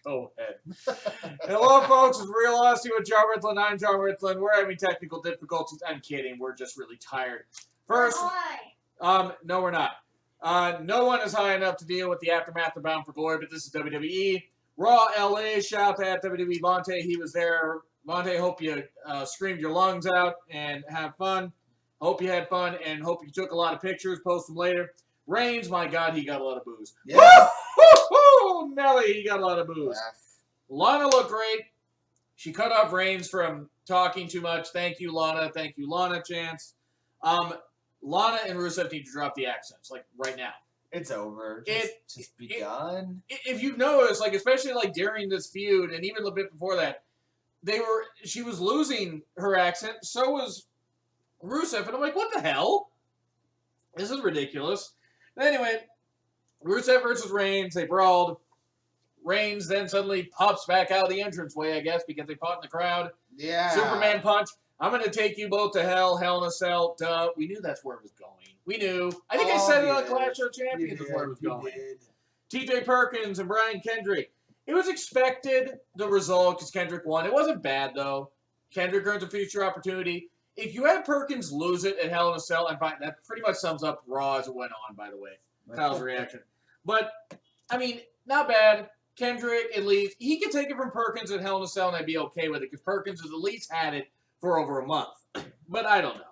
Go ahead. Hello, folks. It's Real Honesty with John Ritlin. I'm John Ritlin. We're having technical difficulties. I'm kidding. We're just really tired. First, no, we're not. No one is high enough to deal with the aftermath of Bound for Glory, but this is WWE. Raw LA. Shout out to WWE Vontae. He was there. Vontae, hope you screamed your lungs out and have fun. Hope you had fun and hope you took a lot of pictures. Post them later. Reigns, my God, he got a lot of booze. Yeah. Woo-hoo-hoo! Nelly, he got a lot of booze. Lana looked great. She cut off Reigns from talking too much. Thank you, Lana. Thank you, Lana. Chance. Lana and Rusev need to drop the accents, like, right now. It's over. Just begun. If you've noticed, like, especially, like, during this feud and even a bit before that, she was losing her accent. So was Rusev. And I'm like, what the hell? This is ridiculous. Anyway, Rusev versus Reigns. They brawled. Reigns then suddenly pops back out of the entranceway, I guess, because they fought in the crowd. Yeah. Superman punch. I'm going to take you both to hell. Hell in a Cell. Duh. We knew that's where it was going. We knew. I think I said it on Clash of Champions is where it was going. TJ Perkins and Brian Kendrick. It was expected, the result, because Kendrick won. It wasn't bad, though. Kendrick earns a future opportunity. If you had Perkins lose it at Hell in a Cell, and that pretty much sums up Raw as it went on, by the way. Kyle's reaction. But, I mean, not bad. Kendrick, at least, he could take it from Perkins at Hell in a Cell, and I'd be okay with it, because Perkins has at least had it for over a month. But I don't know.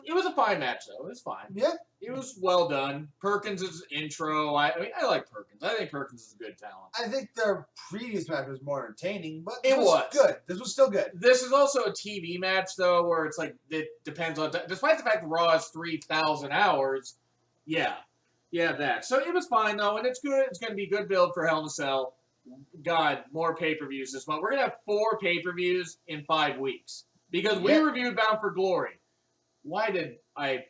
It was a fine match, though. It was fine. Yeah. It was well done. Perkins' intro, I mean, I like Perkins. I think Perkins is a good talent. I think their previous match was more entertaining, but it was good. This was still good. This is also a TV match, though, where it's like, it depends on, despite the fact that Raw is 3,000 hours, yeah, that. So it was fine, though, and it's good. It's going to be a good build for Hell in a Cell. God, more pay-per-views this month. We're going to have 4 pay-per-views in 5 weeks, because we reviewed Bound for Glory. Why did I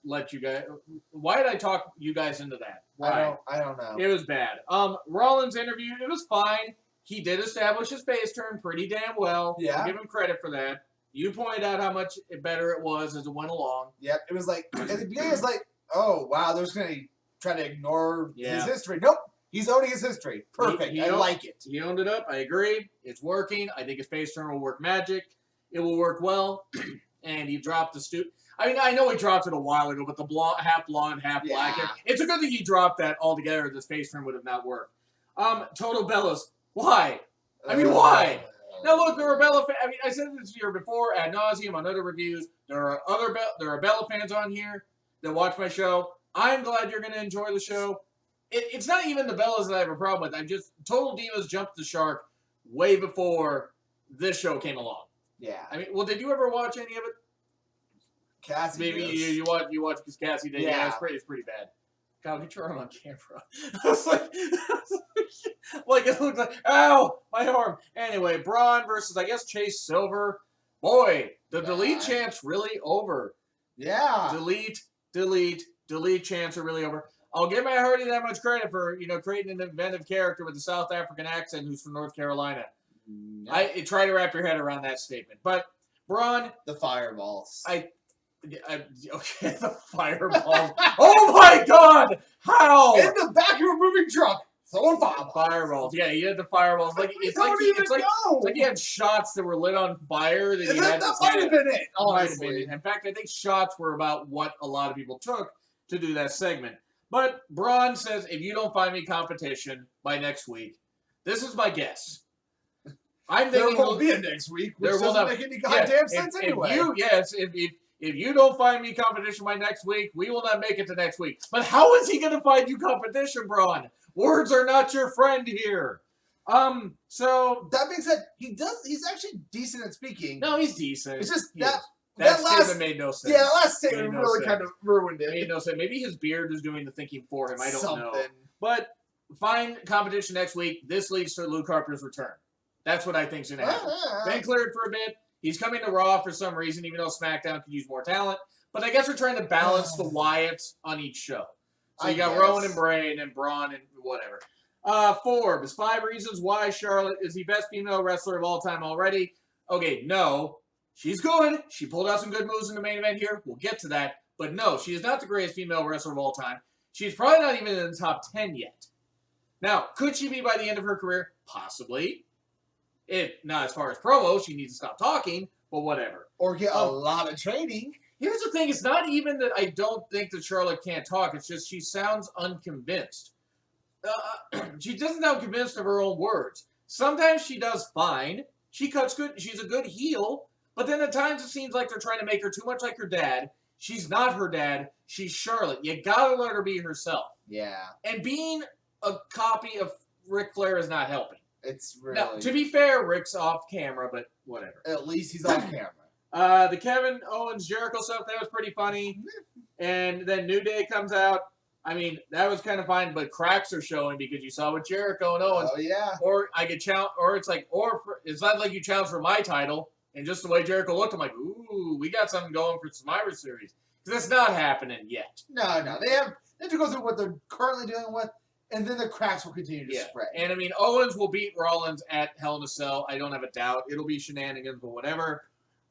let you guys? Why did I talk you guys into that? Why? I don't know. It was bad. Rollins' interview, it was fine. He did establish his face turn pretty damn well. Yeah. I'll give him credit for that. You pointed out how much better it was as it went along. Yep. It was like at the beginning, it was like, oh wow, they're just gonna try to ignore his history. Nope. He's owning his history. Perfect. I like it. He owned it up. I agree. It's working. I think his face turn will work magic. It will work well. And he dropped the I mean, I know he dropped it a while ago, but the half blonde, half black hair. It's a good thing he dropped that altogether. This face turn would have not worked. Total Bellas. Why? I mean, why? Now look, there are Bella. I mean, I said this here before ad nauseum on other reviews. There are Bella fans on here that watch my show. I'm glad you're going to enjoy the show. It's not even the Bellas that I have a problem with. Total Divas jumped the shark way before this show came along. Yeah. I mean, well, did you ever watch any of it? Cassie. Maybe you watch because Cassie did. Yeah, it's pretty bad. God, get your arm on camera. It's like it looked like, ow, my arm. Anyway, Braun versus, I guess, Chase Silver. Boy, the delete chants really over. Yeah. Delete chants are really over. I'll give Matt Hardy that much credit for, creating an inventive character with a South African accent who's from North Carolina. I try to wrap your head around that statement. But Braun, the fireballs. Okay, the fireballs. Oh my God! How? In the back of a moving truck. Throwing fireballs. Yeah, he had the fireballs. It's like he had shots that were lit on fire. That might have been it. Honestly. In fact, I think shots were about what a lot of people took to do that segment. But Braun says, if you don't find me competition by next week, this is my guess. I'm thinking there won't be a next week, which doesn't make any goddamn sense anyway. If you don't find me competition by next week, we will not make it to next week. But how is he going to find you competition, Braun? Words are not your friend here. So that being said, he's actually decent at speaking. No, he's decent. It's just that last statement made no sense. Yeah, that last statement really kind of ruined it. Made no sense. Maybe his beard is doing the thinking for him. I don't know. But find competition next week. This leads to Luke Harper's return. That's what I think is going to happen. Been cleared for a bit. He's coming to Raw for some reason, even though SmackDown could use more talent. But I guess we're trying to balance the Wyatts on each show. So you got Rowan and Bray and then Braun and whatever. Forbes, 5 reasons why Charlotte is the best female wrestler of all time already. Okay, no. She's good. She pulled out some good moves in the main event here. We'll get to that. But no, she is not the greatest female wrestler of all time. She's probably not even in the top 10 yet. Now, could she be by the end of her career? Possibly. Not as far as promo, she needs to stop talking, but whatever. Or get a lot of training. Here's the thing, it's not even that I don't think that Charlotte can't talk, it's just she sounds unconvinced. She doesn't sound convinced of her own words. Sometimes she does fine. She cuts good. She's a good heel. But then at times it seems like they're trying to make her too much like her dad. She's not her dad. She's Charlotte. You gotta let her be herself. Yeah. And being a copy of Ric Flair is not helping. It's really... Now, to be fair, Rick's off camera, but whatever. At least he's off camera. The Kevin Owens Jericho stuff, that was pretty funny. And then New Day comes out. I mean, that was kind of fine, but cracks are showing because you saw with Jericho and Owens. Oh, yeah. Or I get challenged, or it's like, it's not like you challenge for my title. And just the way Jericho looked, I'm like, ooh, we got something going for Survivor Series. Because that's not happening yet. No. They have to go through what they're currently dealing with. And then the cracks will continue to spread. And, I mean, Owens will beat Rollins at Hell in a Cell. I don't have a doubt. It'll be shenanigans, but whatever.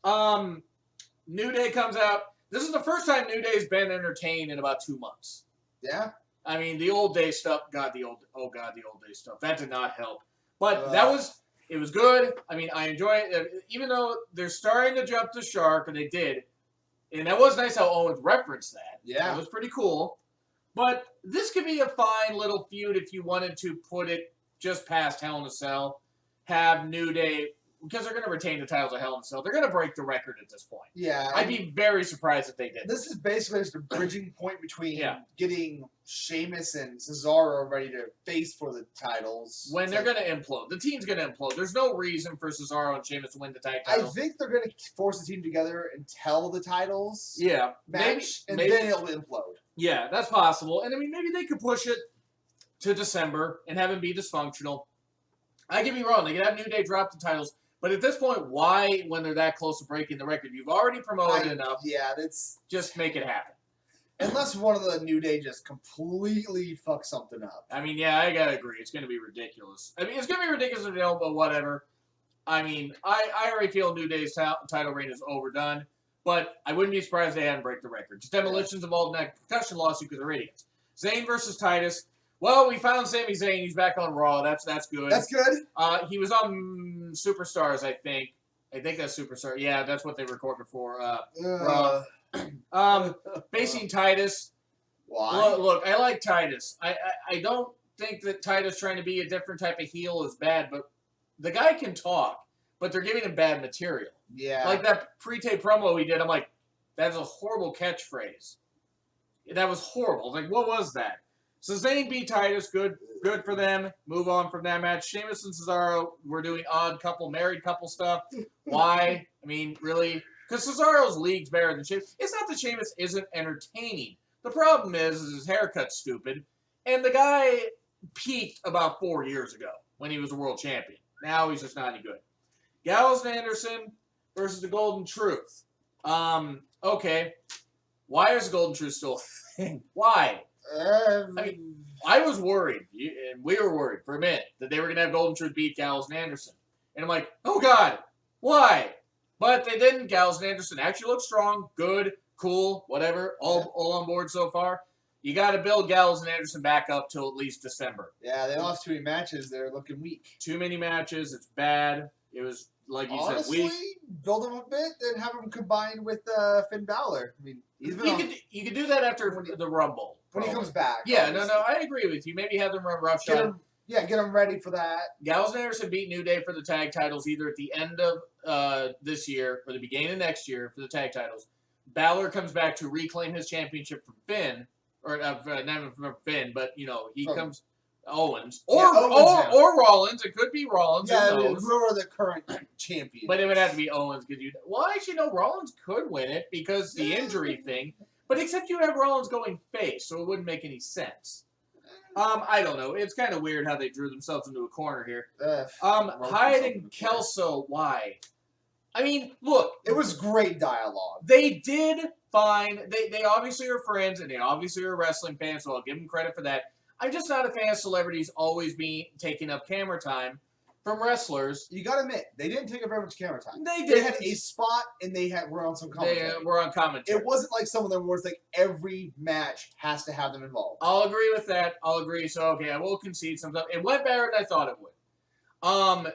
New Day comes out. This is the first time New Day's been entertained in about 2 months. Yeah. I mean, the old day stuff. The old day stuff. That did not help. But it was good. I mean, I enjoy it. Even though they're starting to jump the shark, and they did. And that was nice how Owens referenced that. Yeah. That was pretty cool. But this could be a fine little feud if you wanted to put it just past Hell in a Cell. Have New Day, because they're going to retain the titles of Hell in a Cell, they're going to break the record at this point. Yeah. I'd be very surprised if they did. This is basically just a bridging point between getting Sheamus and Cesaro ready to face for the titles. When they're going to implode. The team's going to implode. There's no reason for Cesaro and Sheamus to win the tag titles. I think they're going to force the team together until the titles match, and then it'll implode. Yeah, that's possible. And, I mean, maybe they could push it to December and have him be dysfunctional. I could be wrong. They could have New Day drop the titles. But at this point, why, when they're that close to breaking the record? You've already promoted enough. Yeah, that's... Just make it happen. Unless one of the New Day just completely fucks something up. I mean, yeah, I gotta agree. It's going to be ridiculous. I mean, it's going to be ridiculous if they don't, but whatever. I mean, I already feel New Day's title reign is overdone. But I wouldn't be surprised if they hadn't break the record. Just Demolition's involved in that concussion lawsuit because they're idiots. Zayn versus Titus. Well, we found Sami Zayn. He's back on Raw. That's good. That's good. He was on Superstars, I think. I think that's Superstar. Yeah, that's what they recorded for Raw. Facing Titus. Why? Look, I like Titus. I don't think that Titus trying to be a different type of heel is bad, but the guy can talk, but they're giving him bad material. Yeah. Like that pre-tape promo he did, I'm like, that's a horrible catchphrase. That was horrible. Like, what was that? So Zayn beat Titus, good for them. Move on from that match. Sheamus and Cesaro, we're doing odd couple, married couple stuff. Why? I mean, really? Because Cesaro's league's better than Sheamus. It's not that Sheamus isn't entertaining. The problem is his haircut's stupid. And the guy peaked about 4 years ago when he was a world champion. Now he's just not any good. Gallows and Anderson versus the Golden Truth. Okay. Why is the Golden Truth still a thing? Why? I mean, I was worried, and we were worried for a minute, that they were going to have Golden Truth beat Gallows and Anderson. And I'm like, oh, God, why? But they didn't. Gallows and Anderson actually look strong, good, cool, whatever, all on board so far. You got to build Gallows and Anderson back up till at least December. Yeah, they lost too many matches. They're looking weak. Too many matches. It's bad. It was, like you said, weak. Build them a bit, then have them combined with Finn Balor. I mean, you could do that after the Rumble. When he comes back. Yeah, obviously. No, I agree with you. Maybe have them run roughshod. Get them ready for that. Gallows and Anderson beat New Day for the tag titles either at the end of this year or the beginning of next year for the tag titles. Balor comes back to reclaim his championship from Finn, or not from Finn, but he comes Owens or Rollins. It could be Rollins. Yeah, who are the current champions? But it would have to be Owens because actually no, Rollins could win it because the injury thing. But except you have Rollins going face, so it wouldn't make any sense. I don't know. It's kind of weird how they drew themselves into a corner here. Hyde and Kelso, why? I mean, look. It was great dialogue. They did fine. They obviously are friends, and they obviously are wrestling fans, so I'll give them credit for that. I'm just not a fan of celebrities always being taking up camera time from wrestlers. You gotta admit, they didn't take up very much camera time. They did. They had a spot, and were on some commentary. They were on commentary. It wasn't like some of them where it's like every match has to have them involved. I'll agree with that. I'll agree. So, okay, I will concede some stuff. It went better than I thought it would.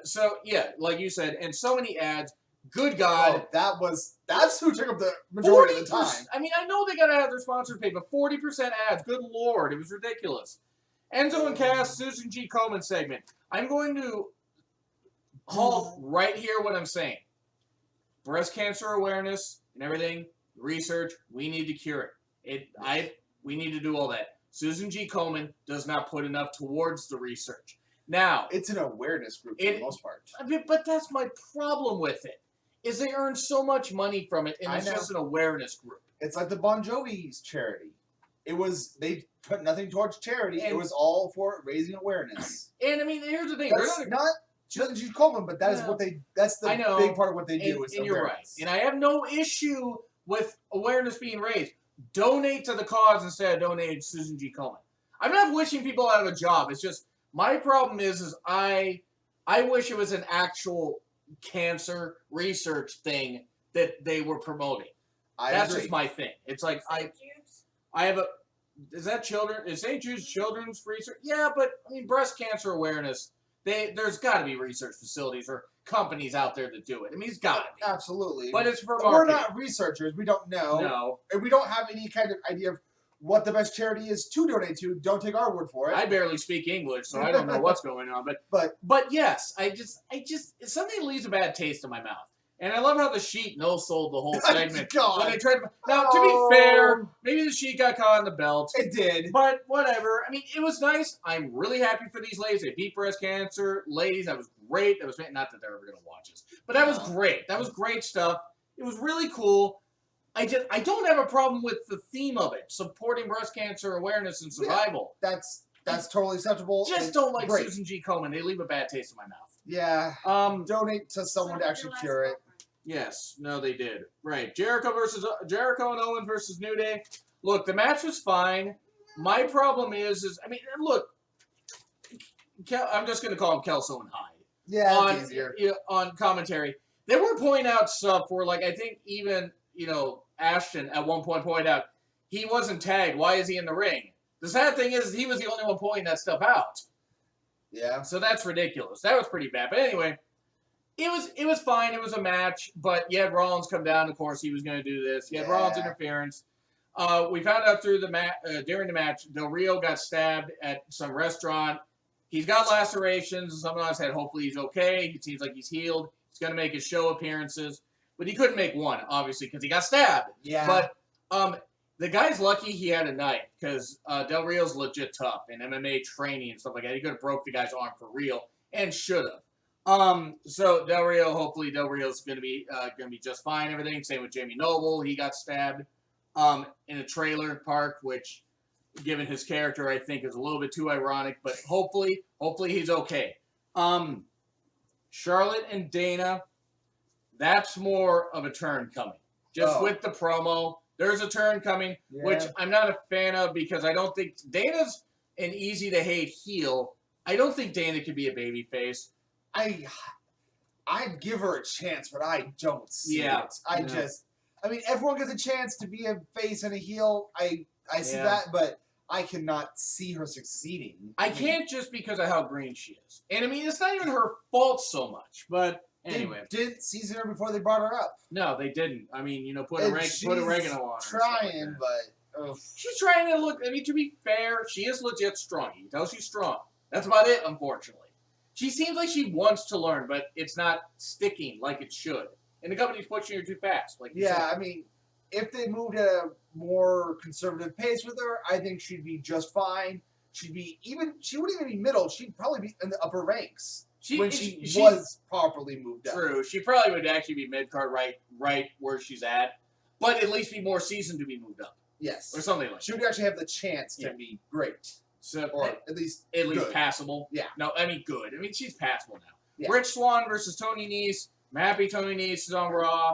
So, yeah, like you said, and so many ads. Good God. Oh, that's who took up the majority of the time. I mean, I know they got to have their sponsors paid, but 40% ads. Good Lord. It was ridiculous. Enzo and Cass, Susan G. Komen segment. I'm going to halt right here what I'm saying. Breast cancer awareness and everything, research, we need to cure it. We need to do all that. Susan G. Komen does not put enough towards the research. Now, it's an awareness group for the most part. But that's my problem with it, is they earn so much money from it, and it's just an awareness group. It's like the Bon Jovi's charity. They put nothing towards charity. It was all for raising awareness. And I mean, here's the thing. That's not Susan G. Komen, but that is what that's the big part of what they do. And you're right. And I have no issue with awareness being raised. Donate to the cause instead of donating to Susan G. Komen. I'm not wishing people out of a job. It's just, my problem is I wish it was an actual cancer research thing that they were promoting. That's just my thing. It's like, I have a, is St. Jude's Children's Research? Yeah, but I mean, breast cancer awareness, there's got to be research facilities or companies out there that do it. I mean, it's got to be. Absolutely. But it's for marketing. We're not researchers. We don't know. No. And we don't have any kind of idea of what the best charity is to donate to. Don't take our word for it. I barely speak English, so I don't know what's going on. But yes, I just something leaves a bad taste in my mouth. And I love how the Sheik no-sold the whole segment. When they tried now, to be fair, maybe the Sheik got caught on the belt. It did. But whatever. I mean, it was nice. I'm really happy for these ladies. They beat breast cancer. Ladies, that was great. That was not that they're ever going to watch us. But that was great. That was great stuff. It was really cool. I don't have a problem with the theme of it, supporting breast cancer awareness and survival. Yeah, that's totally acceptable. Just don't like Susan G. Komen. They leave a bad taste in my mouth. Yeah. Donate to someone to actually cure it. Yes. No, they did. Right. Jericho and Owen versus New Day. Look, the match was fine. My problem is I mean, look, I'm just going to call him Kelso and Hyde. Yeah, it's easier. On commentary. They were pointing out stuff where, like, I think even, Ashton at one point pointed out, he wasn't tagged. Why is he in the ring? The sad thing is he was the only one pointing that stuff out. Yeah. So that's ridiculous. That was pretty bad. But anyway, it was fine. It was a match. But you had Rollins come down. Of course, he was going to do this. You had Rollins interference. We found out during the match, Del Rio got stabbed at some restaurant. He's got lacerations. Someone else said hopefully he's okay. It seems like he's healed. He's going to make his show appearances. But he couldn't make one, obviously, because he got stabbed. Yeah. But the guy's lucky he had a knife, because Del Rio's legit tough in MMA training and stuff like that. He could have broke the guy's arm for real, and should have. So hopefully Del Rio's going to be just fine. Everything. Same with Jamie Noble. He got stabbed in a trailer park, which, given his character, I think is a little bit too ironic. But hopefully he's okay. Charlotte and Dana. That's more of a turn coming. Just with the promo, there's a turn coming, which I'm not a fan of because I don't think Dana's an easy-to-hate heel. I don't think Dana could be a babyface. I'd give her a chance, but I don't see it. I mean, everyone gets a chance to be a face and a heel. I see that, but I cannot see her succeeding. I can't just because of how green she is. And I mean, it's not even her fault so much, but... Anyway, they didn't season her before they brought her up. No, they didn't. I mean, put oregano on her. Trying, but she's trying to look. I mean, to be fair, she is legit strong. You can tell she's strong. That's about it. Unfortunately, she seems like she wants to learn, but it's not sticking like it should. And the company's pushing her too fast. I mean, if they moved at a more conservative pace with her, I think she'd be just fine. She wouldn't even be middle. She'd probably be in the upper ranks. When she was properly moved up. True. She probably would actually be mid-card right where she's at, but at least be more seasoned to be moved up. Yes. Or something like that. She would actually have the chance to be great. So, or at least passable. Yeah. No, I mean good. I mean, she's passable now. Yeah. Rich Swann versus Tony Nese. I'm happy Tony Nese is on Raw.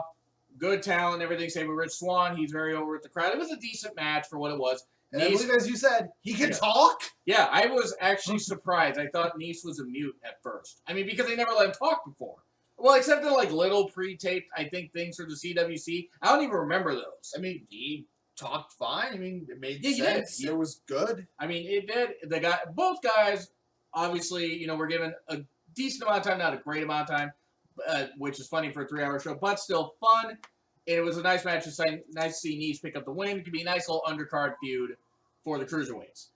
Good talent, everything. Same with Rich Swann. He's very over with the crowd. It was a decent match for what it was. And I believe, as you said, he can talk? Yeah, I was actually surprised. I thought Nice was a mute at first. I mean, because they never let him talk before. Well, except in like little pre-taped, I think, things for the CWC. I don't even remember those. I mean, he talked fine. I mean, it made sense. It was good. I mean, it did. Both guys, obviously, were given a decent amount of time, not a great amount of time, which is funny for a 3-hour show, but still fun. And it was a nice match. Nice to see Nice pick up the win. It could be a nice little undercard feud for the Cruiserweights.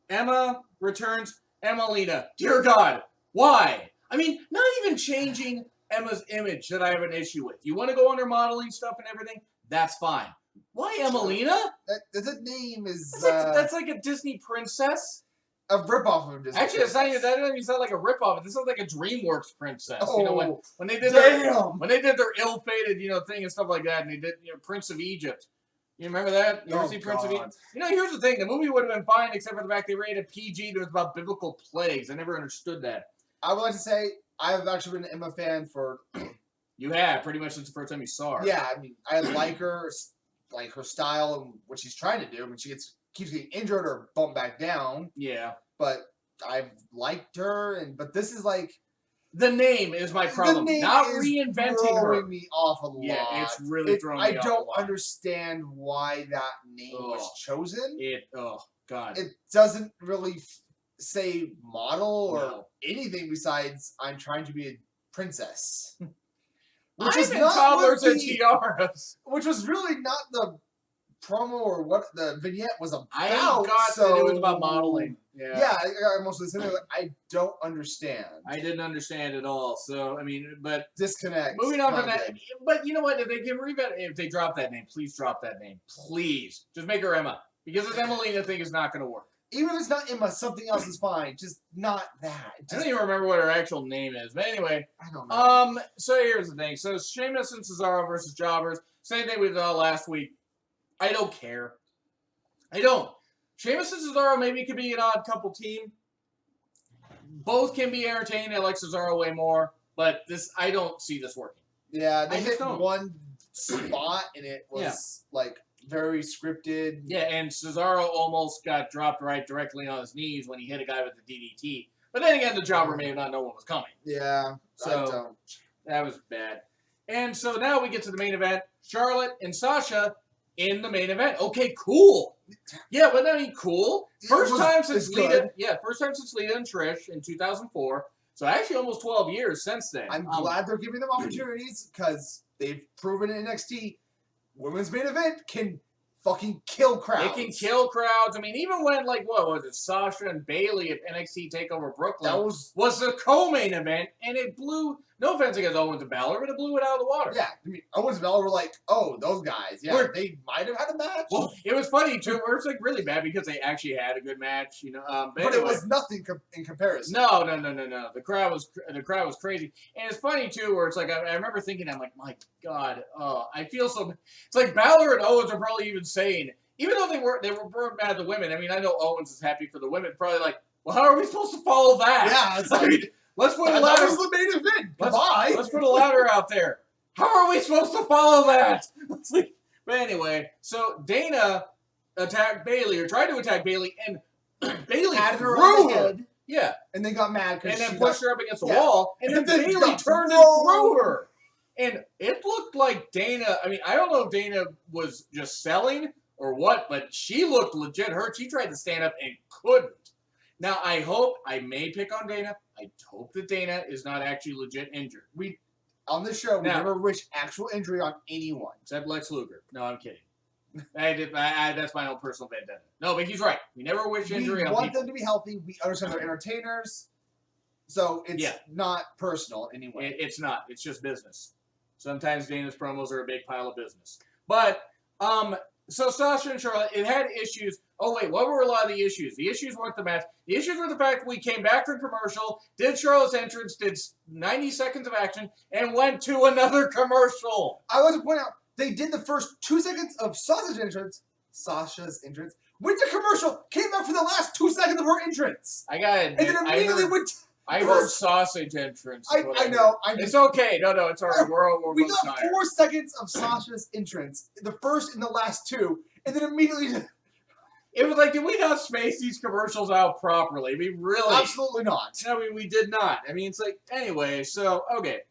Emma returns. Emmalina. Dear God, why? I mean, not even changing Emma's image that I have an issue with. You want to go on her modeling stuff and everything? That's fine. Why Emmalina? That name is... That's like a Disney princess. A ripoff of a Disney Actually, princess. that doesn't even sound like a ripoff. This sounds like a DreamWorks princess. Oh, when they did their ill-fated, thing and stuff like that, and they did, Prince of Egypt. You remember that? You ever see Prince of Egypt? Here's the thing. The movie would have been fine except for the fact they rated PG that was about biblical plagues. I never understood that. I would like to say I've actually been an Emma fan for... You have, pretty much since the first time you saw her. Yeah, I mean, I like her style and what she's trying to do. I mean, she keeps getting injured or bumped back down. Yeah. But I've liked her, but this is like... The name is my problem. Not reinventing her. It's throwing me off a lot. Yeah, it's really throwing me off a lot. I don't understand why that name was chosen. God. It doesn't really say model or anything besides I'm trying to be a princess. Which is not toddlers and tiaras. Which was really not the promo or what the vignette was about. I got that it was about modeling. Yeah, I mostly said I don't understand. I didn't understand at all. So, I mean, but... Disconnect. Moving on from that. But you know what? If they can if they drop that name, please drop that name. Please. Just make her Emma. Because this Emmalina thing is not going to work. Even if it's not Emma, something else is fine. Just not that. I don't even remember what her actual name is. But anyway. I don't know. So here's the thing. So Sheamus and Cesaro versus Jobbers. Same thing we did last week. I don't care. I don't. Sheamus and Cesaro maybe could be an odd couple team. Both can be entertaining. I like Cesaro way more. But I don't see this working. Yeah, they hit one spot and it was very scripted. Yeah, and Cesaro almost got dropped directly on his knees when he hit a guy with the DDT. But then again, the jobber may not know what was coming. Yeah, so that was bad. And so now we get to the main event. Charlotte and Sasha in the main event. Okay, cool. Yeah, but I mean, cool. First time since Lita and Trish in 2004. So actually almost 12 years since then. I'm glad they're giving them opportunities because they've proven in NXT women's main event can fucking kill crowds. It can kill crowds. I mean, even when, what was it, Sasha and Bayley at NXT TakeOver Brooklyn was the co-main event, and it blew, no offense against Owens and Balor, but it blew it out of the water. Yeah, I mean, Owens and Balor were like, oh, those guys, they might have had a match. Well, it was funny, too, where it's, really bad because they actually had a good match, but anyway, it was nothing in comparison. No. The crowd was crazy. And it's funny, too, where it's I remember thinking, I'm like, my God, I feel so, it's like Balor and Owens are probably even saying, even though they were mad at the women, I mean, I know Owens is happy for the women, probably like, well, how are we supposed to follow that? Yeah, it's like, let's put a ladder. That was the main event. Goodbye. Let's put a ladder out there. How are we supposed to follow that? But anyway, so Dana attacked Bayley, or tried to attack Bayley, and Bayley threw her. Yeah. And they got mad. And then pushed her up against the wall, and then Bayley turned and threw her. And it looked like Dana, I mean, I don't know if Dana was just selling or what, but she looked legit hurt. She tried to stand up and couldn't. Now, I may pick on Dana. I hope that Dana is not actually legit injured. On this show, we never wish actual injury on anyone. Except Lex Luger. No, I'm kidding. That's my own personal vendetta. No, but he's right. We never wish injury on people. We want them to be healthy. We understand they're entertainers. So it's not personal anyway. It's not. It's just business. Sometimes Dana's promos are a big pile of business. But, so Sasha and Charlotte, it had issues. Oh, wait, what were a lot of the issues? The issues weren't the match. The issues were the fact that we came back from commercial, did Charlotte's entrance, did 90 seconds of action, and went to another commercial. I want to point out, they did the first 2 seconds of Sasha's entrance, went to commercial, came back for the last 2 seconds of her entrance. I got it. And then immediately went to... I heard sausage entrance. I know. It's okay. No, it's all right. We got tired. 4 seconds of Sasha's entrance, the first and the last two, and then immediately It was like, did we not space these commercials out properly? I mean, really? Absolutely not. I mean, we did not. I mean, it's like, anyway, so, okay.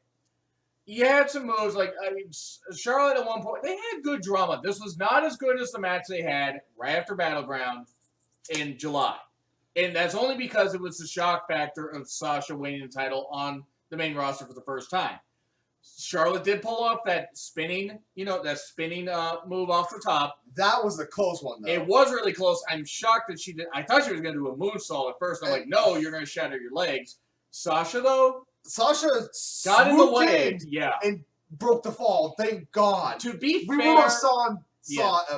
You had some moves, like, I mean, Charlotte at one point, they had good drama. This was not as good as the match they had right after Battleground in July. And that's only because it was the shock factor of Sasha winning the title on the main roster for the first time. Charlotte did pull off that spinning, move off the top. That was a close one, though. It was really close. I'm shocked that she did. I thought she was going to do a moonsault at first. I'm like, no, you're going to shatter your legs. Sasha, though, got in the way, and broke the fall. Thank God. To be fair, we would have saw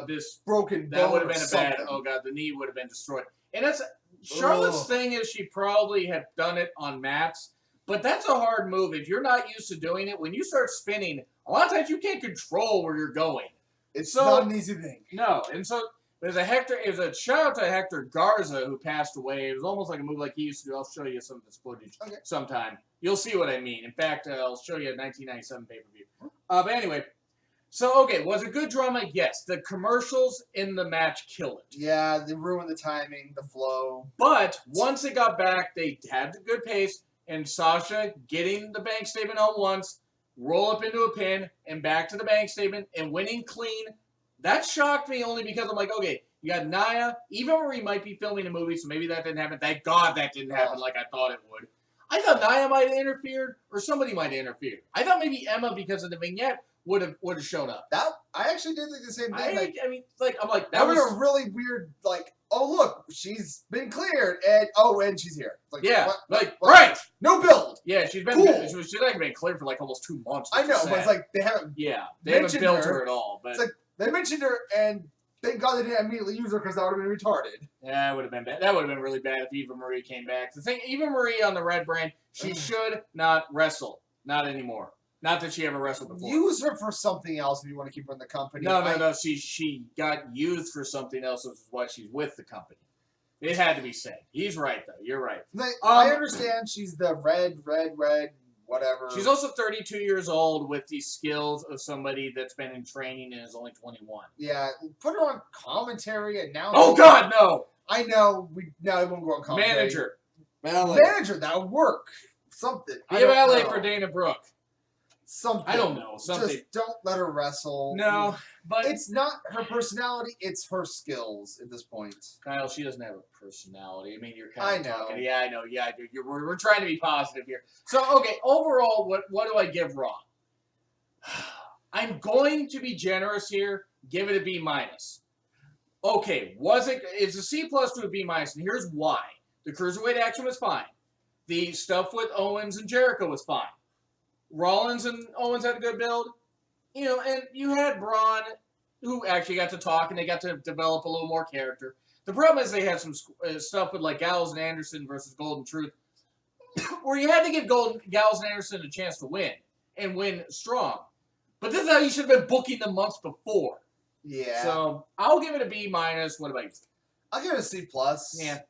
this broken bone. That would have been a bad. Oh God, the knee would have been destroyed. And that's Charlotte's thing is she probably had done it on mats, but that's a hard move if you're not used to doing it. When you start spinning, a lot of times you can't control where you're going. It's not an easy thing. No, and so. It was a shout out to Hector Garza who passed away. It was almost like a move like he used to do. I'll show you some of this footage sometime. You'll see what I mean. In fact, I'll show you a 1997 pay-per-view. But anyway, so, okay, was it good drama? Yes. The commercials in the match kill it. Yeah, they ruined the timing, the flow. But once it got back, they had the good pace, and Sasha getting the bank statement on once, roll up into a pin, and back to the bank statement, and winning clean. That shocked me only because I'm like, okay, you got Nia. Eva Marie might be filming a movie, so maybe that didn't happen. Thank God that didn't happen like I thought it would. I thought Nia might have interfered, or somebody might have interfered. I thought maybe Emma, because of the vignette, would have shown up. I actually did think the same thing. I'm like, that was a really weird, like, oh look, she's been cleared, and she's here. Like, yeah, what? Right, no build. Yeah, she's been cool. She's like been cleared for like almost 2 months. I know, but it's like they haven't. Yeah, they haven't built her at all. But it's like they mentioned her, and thank God they didn't immediately use her because that would have been retarded. Yeah, it would have been bad. That would have been really bad if Eva Marie came back. The thing, Eva Marie on the Red brand, she should not wrestle. Not anymore. Not that she ever wrestled before. Use her for something else if you want to keep her in the company. No. She got used for something else, which is why she's with the company. It had to be said. He's right, though. You're right. I understand she's the red, whatever. She's also 32 years old with the skills of somebody that's been in training and is only 21. Yeah, put her on commentary and now. Oh God, no! I know. Now it won't go on commentary. Manager, that would work. Something. Be a valet for Dana Brooke. Something. I don't know. Something. Just don't let her wrestle. No, but it's not her personality; it's her skills at this point. Kyle, she doesn't have a personality. I mean, you're kind of talking. Yeah, I know. Yeah, I do. We're trying to be positive here. So, okay, overall, what do I give Raw? I'm going to be generous here. Give it a B-. Okay, it's a C+ to a B-, and here's why. The Cruiserweight action was fine. The stuff with Owens and Jericho was fine. Rollins and Owens had a good build. And you had Braun, who actually got to talk, and they got to develop a little more character. The problem is they had some stuff with, like, Gallows and Anderson versus Golden Truth, where you had to give Gallows and Anderson a chance to win, and win strong. But this is how you should have been booking them months before. Yeah. So, I'll give it a B-. What about you? I'll give it a C+. Yeah.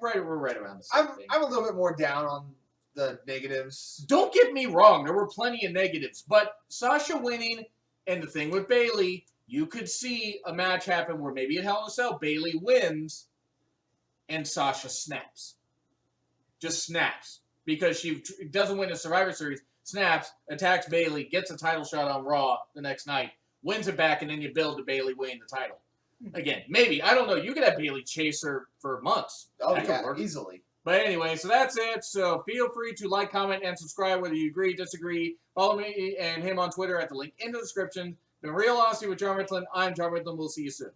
We're right around the same thing. I'm a little bit more down on the negatives. Don't get me wrong, there were plenty of negatives, but Sasha winning and the thing with Bayley, you could see a match happen where maybe at Hell in a Cell, Bayley wins and Sasha snaps. Just snaps. Because she doesn't win a Survivor Series, snaps, attacks Bayley, gets a title shot on Raw the next night, wins it back, and then you build to Bayley winning the title. Again, maybe. I don't know. You could have Bayley chase her for months. Oh, yeah, easily. But anyway, so that's it. So feel free to like, comment, and subscribe whether you agree, disagree. Follow me and him on Twitter at the link in the description. Been Real Honesty with John Ritlin. I'm John Ritlin. We'll see you soon.